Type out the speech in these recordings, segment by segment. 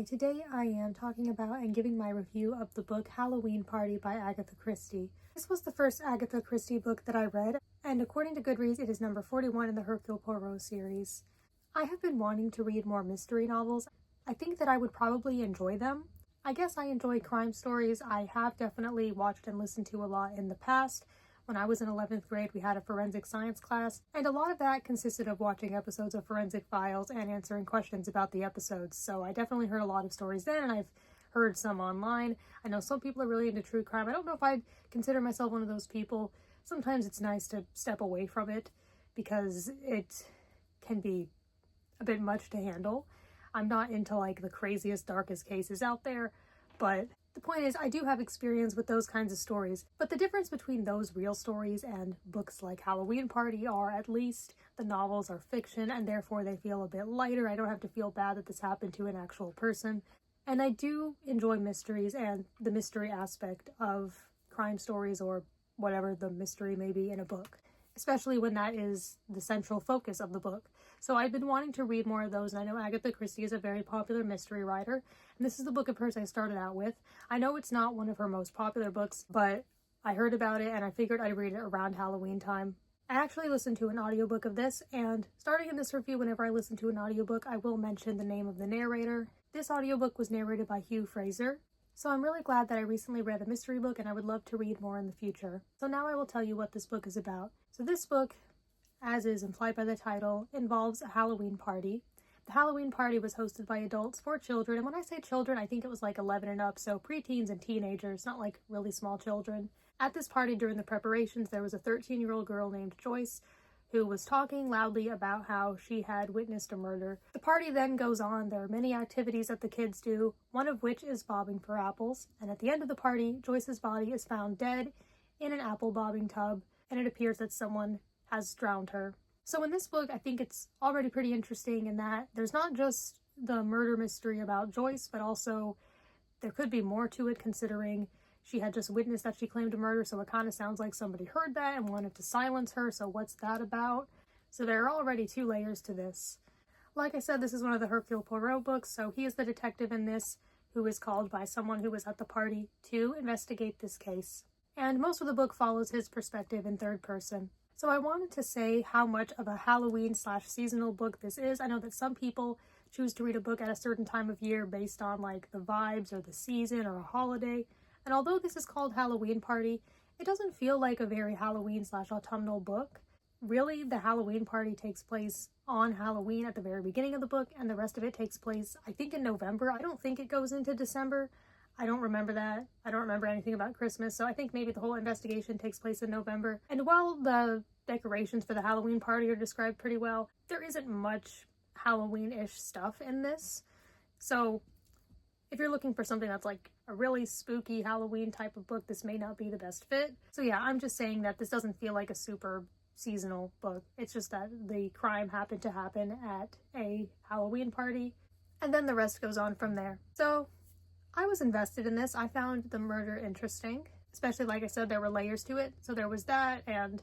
Hi, today I am talking about and giving my review of the book Hallowe'en Party by Agatha Christie. This was the first Agatha Christie book that I read, and according to Goodreads, it is number 41 in the Hercule Poirot series. I have been wanting to read more mystery novels. I think that I would probably enjoy them. I guess I enjoy crime stories. I have definitely watched and listened to a lot in the past. When I was in 11th grade, we had a forensic science class, and a lot of that consisted of watching episodes of Forensic Files and answering questions about the episodes. So I definitely heard a lot of stories then, and I've heard some online. I know some people are really into true crime. I don't know if I'd consider myself one of those people. Sometimes it's nice to step away from it because it can be a bit much to handle. I'm not into like the craziest, darkest cases out there, but the point is, I do have experience with those kinds of stories, but the difference between those real stories and books like Hallowe'en Party are at least the novels are fiction and therefore they feel a bit lighter. I don't have to feel bad that this happened to an actual person. And I do enjoy mysteries and the mystery aspect of crime stories or whatever the mystery may be in a book, especially when that is the central focus of the book. So I've been wanting to read more of those, and I know Agatha Christie is a very popular mystery writer, and this is the book of hers I started out with. I know it's not one of her most popular books, but I heard about it and I figured I'd read it around Halloween time. I actually listened to an audiobook of this, and starting in this review, whenever I listen to an audiobook, I will mention the name of the narrator. This audiobook was narrated by Hugh Fraser. So I'm really glad that I recently read a mystery book and I would love to read more in the future. So now I will tell you what this book is about. So this book, as is implied by the title, involves a Halloween party. The Halloween party was hosted by adults for children, and when I say children, I think it was like 11 and up, so preteens and teenagers, not like really small children. At this party during the preparations, there was a 13-year-old girl named Joyce who was talking loudly about how she had witnessed a murder. The party then goes on. There are many activities that the kids do, one of which is bobbing for apples, and at the end of the party, Joyce's body is found dead in an apple bobbing tub, and it appears that someone has drowned her. So in this book, I think it's already pretty interesting in that there's not just the murder mystery about Joyce, but also there could be more to it considering she had just witnessed that she claimed a murder, so it kind of sounds like somebody heard that and wanted to silence her, so what's that about? So there are already two layers to this. Like I said, this is one of the Hercule Poirot books, so he is the detective in this who is called by someone who was at the party to investigate this case. And most of the book follows his perspective in third person. So I wanted to say how much of a Halloween/seasonal book this is. I know that some people choose to read a book at a certain time of year based on like the vibes or the season or a holiday. And although this is called Hallowe'en Party, it doesn't feel like a very Halloween/autumnal book. Really, the Halloween party takes place on Halloween at the very beginning of the book, and the rest of it takes place, I think, in November. I don't think it goes into December. I don't remember that. I don't remember anything about Christmas, so I think maybe the whole investigation takes place in November. And while the decorations for the Halloween party are described pretty well, there isn't much Halloween-ish stuff in this. So if you're looking for something that's like a really spooky Halloween type of book, this may not be the best fit. So yeah, I'm just saying that this doesn't feel like a super seasonal book. It's just that the crime happened to happen at a Halloween party, and then the rest goes on from there. So I was invested in this. I found the murder interesting, especially, like I said, there were layers to it. So there was that, and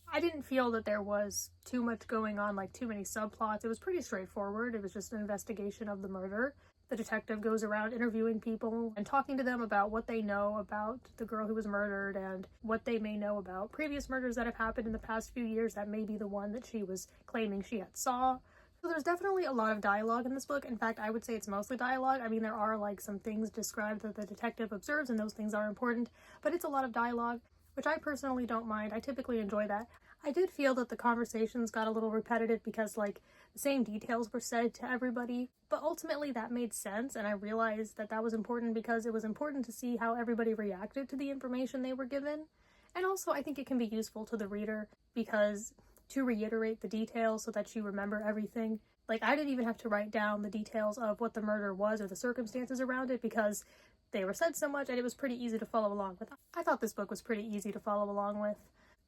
I didn't feel that there was too much going on, like too many subplots. It was pretty straightforward. It was just an investigation of the murder. The detective goes around interviewing people and talking to them about what they know about the girl who was murdered and what they may know about previous murders that have happened in the past few years that may be the one that she was claiming she had saw. So there's definitely a lot of dialogue in this book. In fact, I would say it's mostly dialogue. I mean, there are like some things described that the detective observes, and those things are important, but it's a lot of dialogue, which I personally don't mind. I typically enjoy that. I did feel that the conversations got a little repetitive because like the same details were said to everybody, but ultimately that made sense, and I realized that that was important because it was important to see how everybody reacted to the information they were given. And also I think it can be useful to the reader because to reiterate the details so that you remember everything. Like I didn't even have to write down the details of what the murder was or the circumstances around it because they were said so much and it was pretty easy to follow along with. I thought this book was pretty easy to follow along with.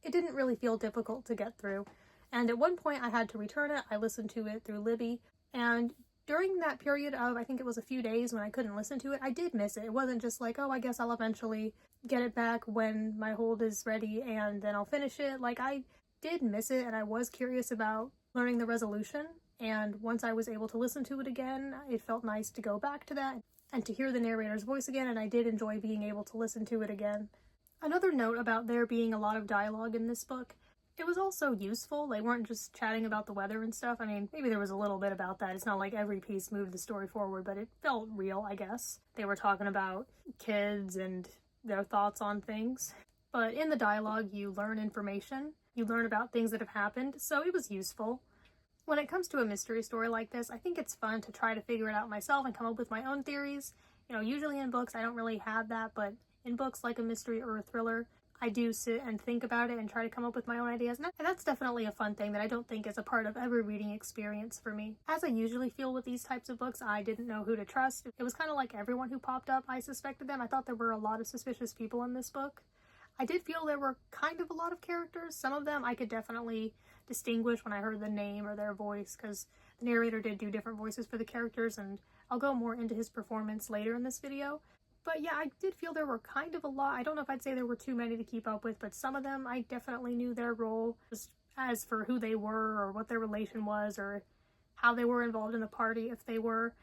It didn't really feel difficult to get through. And at one point I had to return it. I listened to it through Libby, and during that period of, I think it was a few days when I couldn't listen to it, I did miss it. It wasn't just like, oh, I guess I'll eventually get it back when my hold is ready and then I'll finish it. Like I did miss it and I was curious about learning the resolution. And once I was able to listen to it again, it felt nice to go back to that and to hear the narrator's voice again, and I did enjoy being able to listen to it again. Another note about there being a lot of dialogue in this book, it was also useful. They weren't just chatting about the weather and stuff. I mean, maybe there was a little bit about that. It's not like every piece moved the story forward, but it felt real, I guess. They were talking about kids and their thoughts on things. But in the dialogue, you learn information. You learn about things that have happened, so it was useful. When it comes to a mystery story like this, I think it's fun to try to figure it out myself and come up with my own theories. You know, usually in books, I don't really have that, but in books like a mystery or a thriller, I do sit and think about it and try to come up with my own ideas, and that's definitely a fun thing that I don't think is a part of every reading experience for me. As I usually feel with these types of books, I didn't know who to trust. It was kind of like everyone who popped up, I suspected them. I thought there were a lot of suspicious people in this book. I did feel there were kind of a lot of characters. Some of them I could definitely distinguish when I heard the name or their voice, because the narrator did do different voices for the characters, and I'll go more into his performance later in this video. But yeah, I did feel there were kind of a lot. I don't know if I'd say there were too many to keep up with, but some of them I definitely knew their role. Just as for who they were or what their relation was or how they were involved in the party, if they were.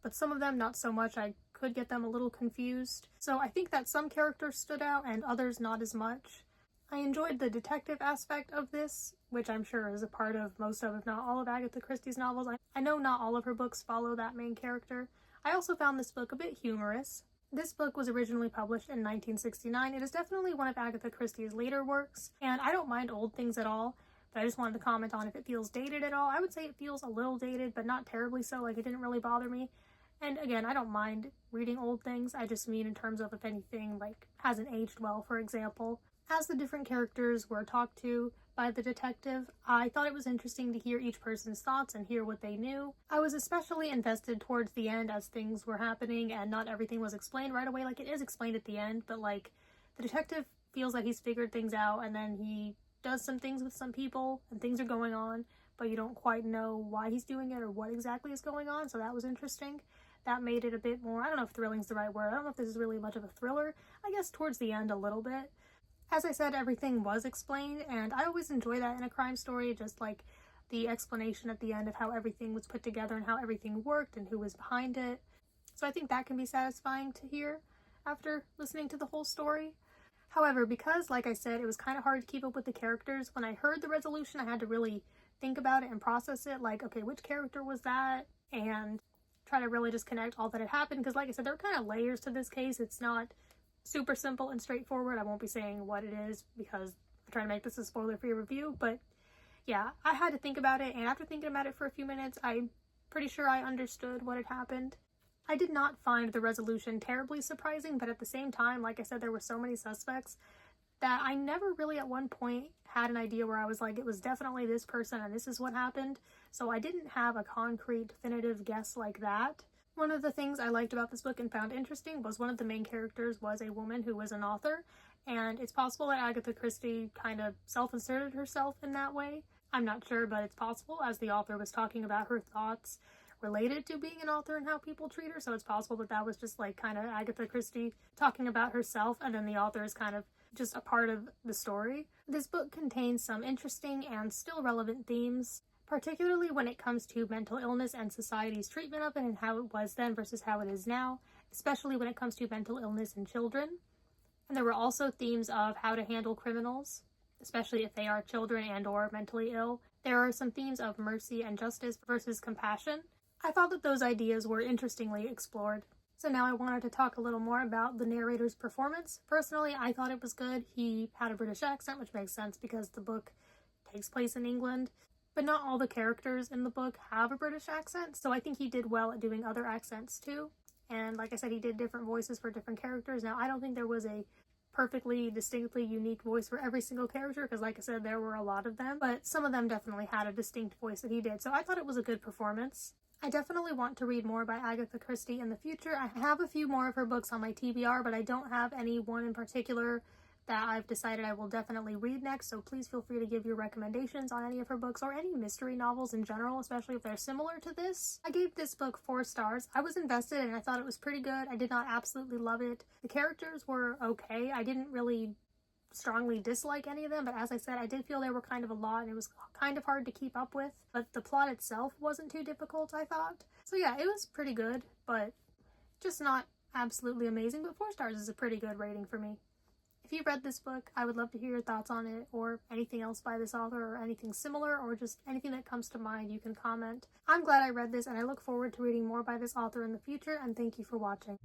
But some of them not so much. I could get them a little confused. So I think that some characters stood out and others not as much. I enjoyed the detective aspect of this, which I'm sure is a part of most of, if not all of Agatha Christie's novels. I know not all of her books follow that main character. I also found this book a bit humorous. This book was originally published in 1969. It is definitely one of Agatha Christie's later works, and I don't mind old things at all, but I just wanted to comment on if it feels dated at all. I would say it feels a little dated, but not terribly so. Like, it didn't really bother me. And again, I don't mind reading old things. I just mean in terms of if anything, like, hasn't aged well, for example. As the different characters were talked to by the detective, I thought it was interesting to hear each person's thoughts and hear what they knew. I was especially invested towards the end as things were happening and not everything was explained right away. Like, it is explained at the end, but like, the detective feels like he's figured things out, and then he does some things with some people and things are going on, but you don't quite know why he's doing it or what exactly is going on, so that was interesting. That made it a bit more, I don't know if thrilling's the right word. I don't know if this is really much of a thriller. I guess towards the end a little bit. As I said, everything was explained, and I always enjoy that in a crime story, just like the explanation at the end of how everything was put together and how everything worked and who was behind it. So I think that can be satisfying to hear after listening to the whole story. However, because, like I said, it was kind of hard to keep up with the characters, when I heard the resolution, I had to really think about it and process it, like, okay, which character was that? And try to really just connect all that had happened, because like I said, there are kind of layers to this case. It's not super simple and straightforward. I won't be saying what it is because I'm trying to make this a spoiler-free review, but yeah, I had to think about it, and after thinking about it for a few minutes, I'm pretty sure I understood what had happened. I did not find the resolution terribly surprising, but at the same time, like I said, there were so many suspects that I never really at one point had an idea where I was like, it was definitely this person and this is what happened. So I didn't have a concrete, definitive guess like that. One of the things I liked about this book and found interesting was one of the main characters was a woman who was an author, and it's possible that Agatha Christie kind of self-inserted herself in that way. I'm not sure, but it's possible, as the author was talking about her thoughts related to being an author and how people treat her, so it's possible that that was just like kind of Agatha Christie talking about herself, and then the author is kind of just a part of the story. This book contains some interesting and still relevant themes, particularly when it comes to mental illness and society's treatment of it and how it was then versus how it is now, especially when it comes to mental illness in children. And there were also themes of how to handle criminals, especially if they are children and or mentally ill. There are some themes of mercy and justice versus compassion. I thought that those ideas were interestingly explored. So now I wanted to talk a little more about the narrator's performance. Personally, I thought it was good. He had a British accent, which makes sense because the book takes place in England. But not all the characters in the book have a British accent, so I think he did well at doing other accents too. And like I said, he did different voices for different characters. Now, I don't think there was a perfectly, distinctly unique voice for every single character, because like I said, there were a lot of them, but some of them definitely had a distinct voice that he did, so I thought it was a good performance. I definitely want to read more by Agatha Christie in the future. I have a few more of her books on my TBR, but I don't have any one in particular that I've decided I will definitely read next, so please feel free to give your recommendations on any of her books or any mystery novels in general, especially if they're similar to this. I gave this book 4 stars. I was invested and I thought it was pretty good. I did not absolutely love it. The characters were okay. I didn't really strongly dislike any of them, but as I said, I did feel they were kind of a lot and it was kind of hard to keep up with, but the plot itself wasn't too difficult, I thought. So yeah, it was pretty good, but just not absolutely amazing, but 4 stars is a pretty good rating for me. If you've read this book, I would love to hear your thoughts on it, or anything else by this author, or anything similar, or just anything that comes to mind, you can comment. I'm glad I read this, and I look forward to reading more by this author in the future, and thank you for watching.